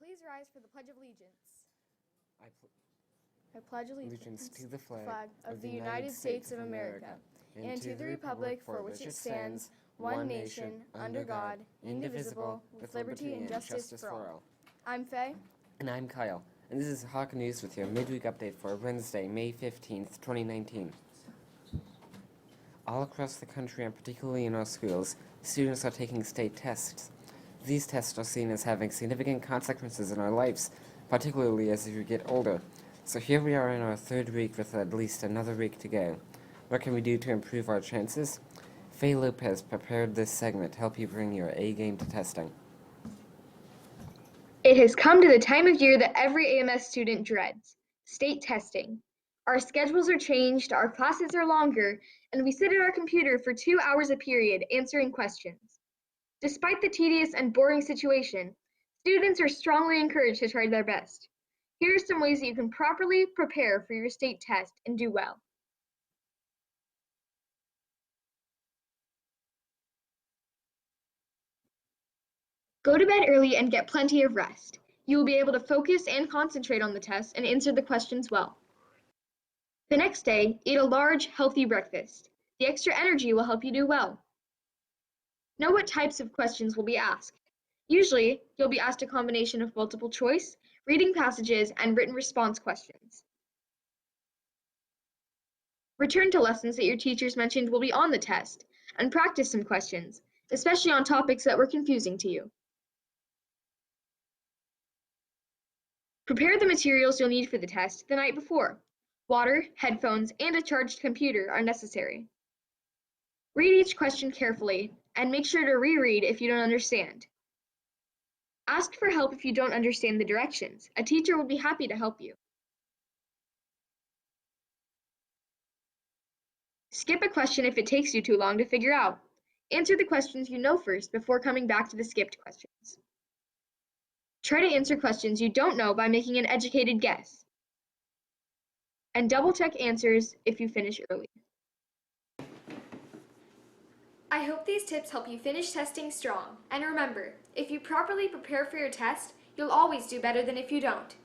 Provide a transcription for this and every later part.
Please rise for the Pledge of Allegiance. I I pledge allegiance to the flag of the United States of America and to the republic for which it stands, one nation, under God, indivisible, with liberty and justice for all. I'm Faye. And I'm Kyle. And this is Hawk News with your midweek update for Wednesday, May 15th, 2019. All across the country, and particularly in our schools, students are taking state tests. These tests are seen as having significant consequences in our lives, particularly as you get older. So here we are in our third week with at least another week to go. What can we do to improve our chances? Faye Lopez prepared this segment to help you bring your A game to testing. It has come to the time of year that every AMS student dreads, state testing. Our schedules are changed, our classes are longer, and we sit at our computer for 2 hours a period answering questions. Despite the tedious and boring situation, students are strongly encouraged to try their best. Here are some ways that you can properly prepare for your state test and do well. Go to bed early and get plenty of rest. You will be able to focus and concentrate on the test and answer the questions well. The next day, eat a large, healthy breakfast. The extra energy will help you do well. Know what types of questions will be asked. Usually, you'll be asked a combination of multiple choice, reading passages, and written response questions. Return to lessons that your teachers mentioned will be on the test, and practice some questions, especially on topics that were confusing to you. Prepare the materials you'll need for the test the night before. Water, headphones, and a charged computer are necessary. Read each question carefully, and make sure to reread if you don't understand. Ask for help if you don't understand the directions. A teacher will be happy to help you. Skip a question if it takes you too long to figure out. Answer the questions you know first before coming back to the skipped questions. Try to answer questions you don't know by making an educated guess. And double-check answers if you finish early. I hope these tips help you finish testing strong. And remember, if you properly prepare for your test, you'll always do better than if you don't.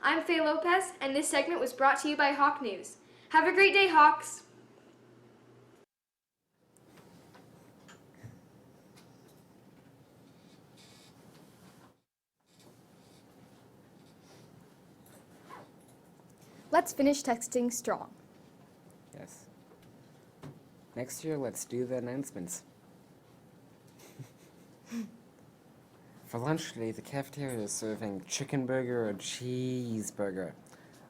I'm Faye Lopez, and this segment was brought to you by Hawk News. Have a great day, Hawks! Let's finish testing strong. Yes. Next year, let's do the announcements. For lunch today, the cafeteria is serving chicken burger or cheeseburger.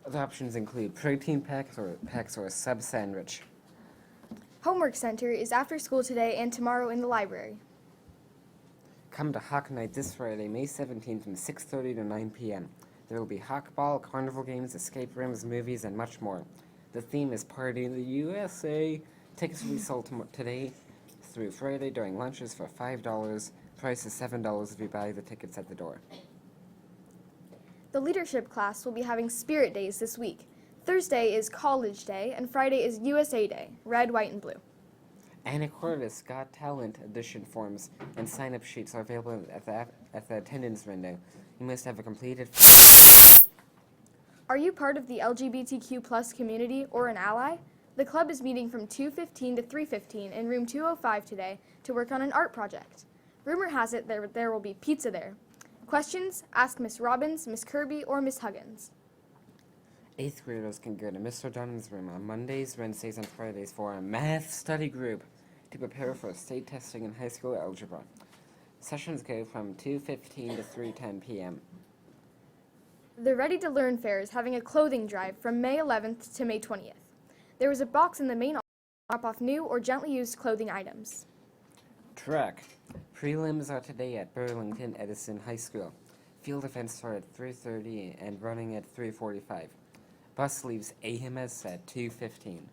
Other options include protein packs or a sub sandwich. Homework Center is after school today and tomorrow in the library. Come to Hawk Night this Friday, May 17th from 6:30 to 9 p.m. There will be Hawk Ball, carnival games, escape rooms, movies, and much more. The theme is Party in the USA. Tickets will be sold today through Friday during lunches for $5. Price is $7 if you buy the tickets at the door. The leadership class will be having Spirit Days this week. Thursday is College Day, and Friday is USA Day, red, white, and blue. Anacortes Got Talent edition forms and sign-up sheets are available at the attendance window. You must have a completed... Are you part of the LGBTQ+ community or an ally? The club is meeting from 2:15 to 3:15 in room 205 today to work on an art project. Rumor has it there will be pizza there. Questions? Ask Miss Robbins, Miss Kirby, or Miss Huggins. 8th graders can go to Mr. Dunham's room on Mondays, Wednesdays, and Fridays for a math study group to prepare for state testing in high school algebra. Sessions go from 2:15 to 3:10 p.m. The Ready to Learn Fair is having a clothing drive from May 11th to May 20th. There is a box in the main office to drop off new or gently used clothing items. Track. Prelims are today at Burlington Edison High School. Field events start at 3:30 and running at 3:45. Bus leaves AMS at 2:15.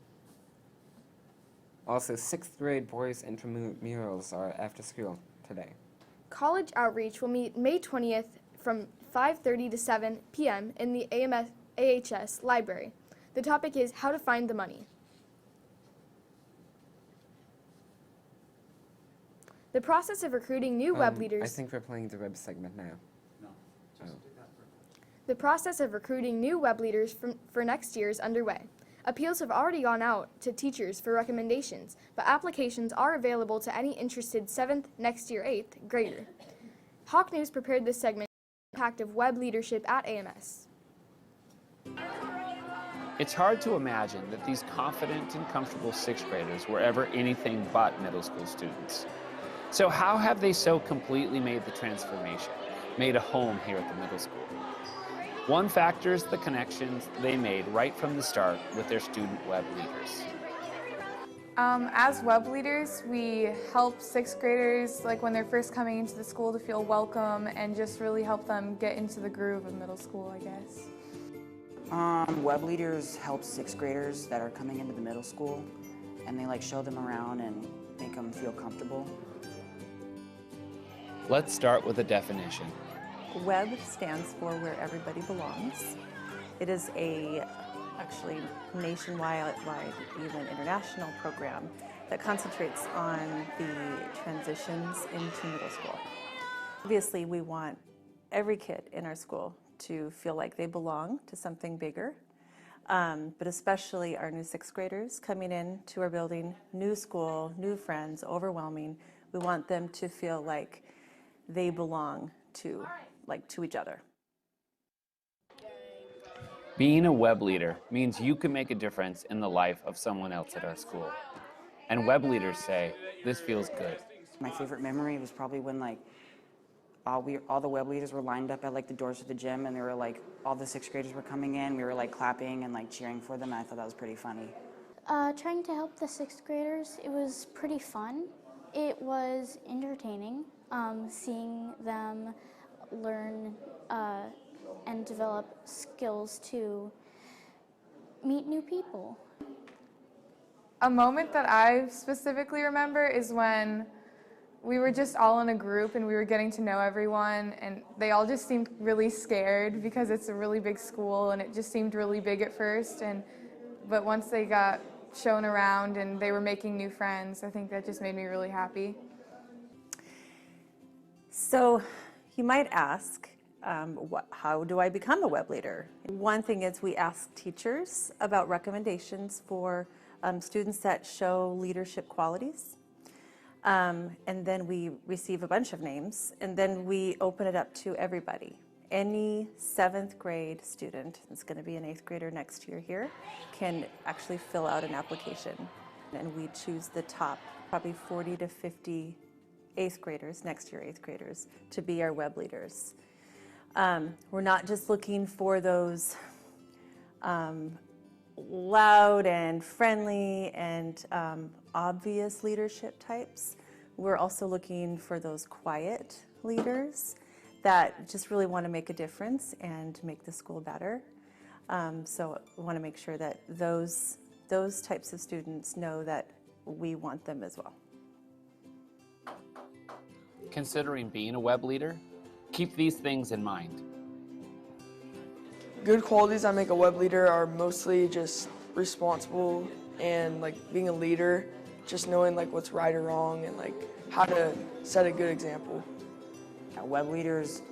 Also, 6th grade boys intramurals are after school today. College Outreach will meet May 20th from 5:30 to 7 p.m. in the AHS library. The topic is how to find the money. The process of recruiting new web leaders... I think we're playing the web segment now. No, just The process of recruiting new web leaders for next year is underway. Appeals have already gone out to teachers for recommendations, but applications are available to any interested 7th, next year 8th grader. Hawk News prepared this segment on the impact of web leadership at AMS. It's hard to imagine that these confident and comfortable 6th graders were ever anything but middle school students. So how have they so completely made the transformation, made a home here at the middle school? One factor is the connections they made right from the start with their student web leaders. As web leaders, we help 6th graders, like when they're first coming into the school, to feel welcome and just really help them get into the groove of middle school, I guess. Web leaders help 6th graders that are coming into the middle school, and they show them around and make them feel comfortable. Let's start with a definition. WEB stands for Where Everybody Belongs. It is actually nationwide, even international program that concentrates on the transitions into middle school. Obviously, we want every kid in our school to feel like they belong to something bigger, but especially our new 6th graders coming in to our building, new school, new friends, overwhelming. We want them to feel like they belong to each other. Being a web leader means you can make a difference in the life of someone else at our school. And web leaders say, this feels good. My favorite memory was probably when all the web leaders were lined up at the doors of the gym, and they were all the 6th graders were coming in. We were clapping and cheering for them, and I thought that was pretty funny. Trying to help the 6th graders, it was pretty fun. It was entertaining, seeing them learn and develop skills to meet new people. A moment that I specifically remember is when we were just all in a group and we were getting to know everyone, and they all just seemed really scared because it's a really big school and it just seemed really big at first, but once they got shown around and they were making new friends, I think that just made me really happy. So you might ask, how do I become a web leader? One thing is we ask teachers about recommendations for students that show leadership qualities. And then we receive a bunch of names, and then we open it up to everybody. Any 7th grade student, that's going to be an 8th grader next year here, can actually fill out an application. And we choose the top, probably 40 to 50 8th graders, next year 8th graders, to be our web leaders. We're not just looking for those loud and friendly and obvious leadership types. We're also looking for those quiet leaders that just really want to make a difference and make the school better. So we want to make sure that those types of students know that we want them as well. Considering being a web leader, keep these things in mind. Good qualities that make a web leader are mostly just responsible and being a leader, just knowing what's right or wrong and how to set a good example. Web leaders,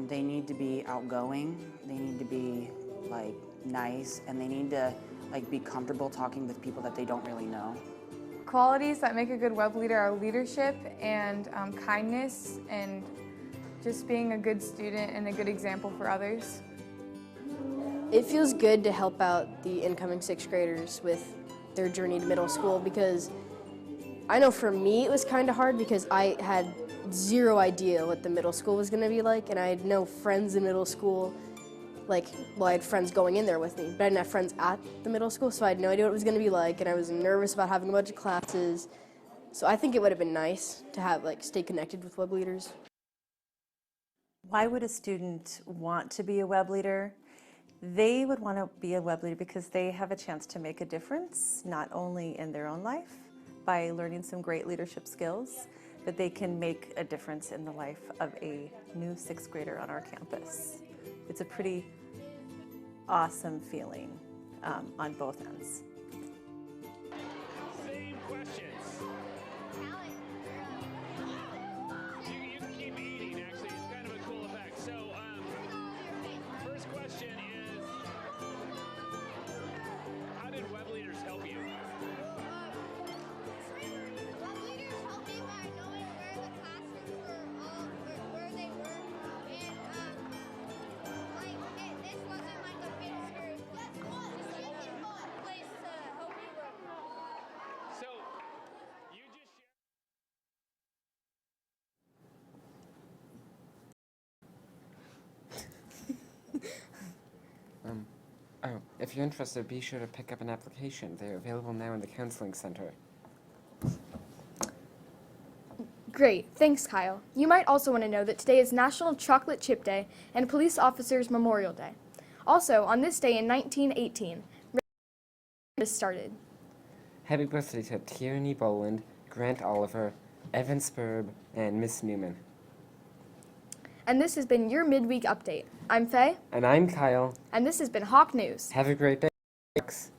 they need to be outgoing, they need to be nice, and they need to be comfortable talking with people that they don't really know. Qualities that make a good web leader are leadership and kindness and just being a good student and a good example for others. It feels good to help out the incoming 6th graders with their journey to middle school, because I know for me it was kind of hard because I had zero idea what the middle school was going to be like, and I had no friends in middle school. I had friends going in there with me, but I didn't have friends at the middle school, so I had no idea what it was going to be like, and I was nervous about having a bunch of classes. So I think it would have been nice to have stay connected with web leaders. Why would a student want to be a web leader? They would want to be a web leader because they have a chance to make a difference, not only in their own life by learning some great leadership skills, but they can make a difference in the life of a new 6th grader on our campus. It's a pretty awesome feeling on both ends. Same questions. You can keep eating, actually. It's kind of a cool effect. So, If you're interested, be sure to pick up an application. They're available now in the counseling center. Great, thanks Kyle. You might also want to know that today is National Chocolate Chip Day and Police Officers Memorial Day. Also, on this day in 1918, was started. Happy birthday to Tierney Boland, Grant Oliver, Evan Spurb, and Miss Newman. And this has been your midweek update. I'm Faye. And I'm Kyle. And this has been Hawk News. Have a great day. Thanks.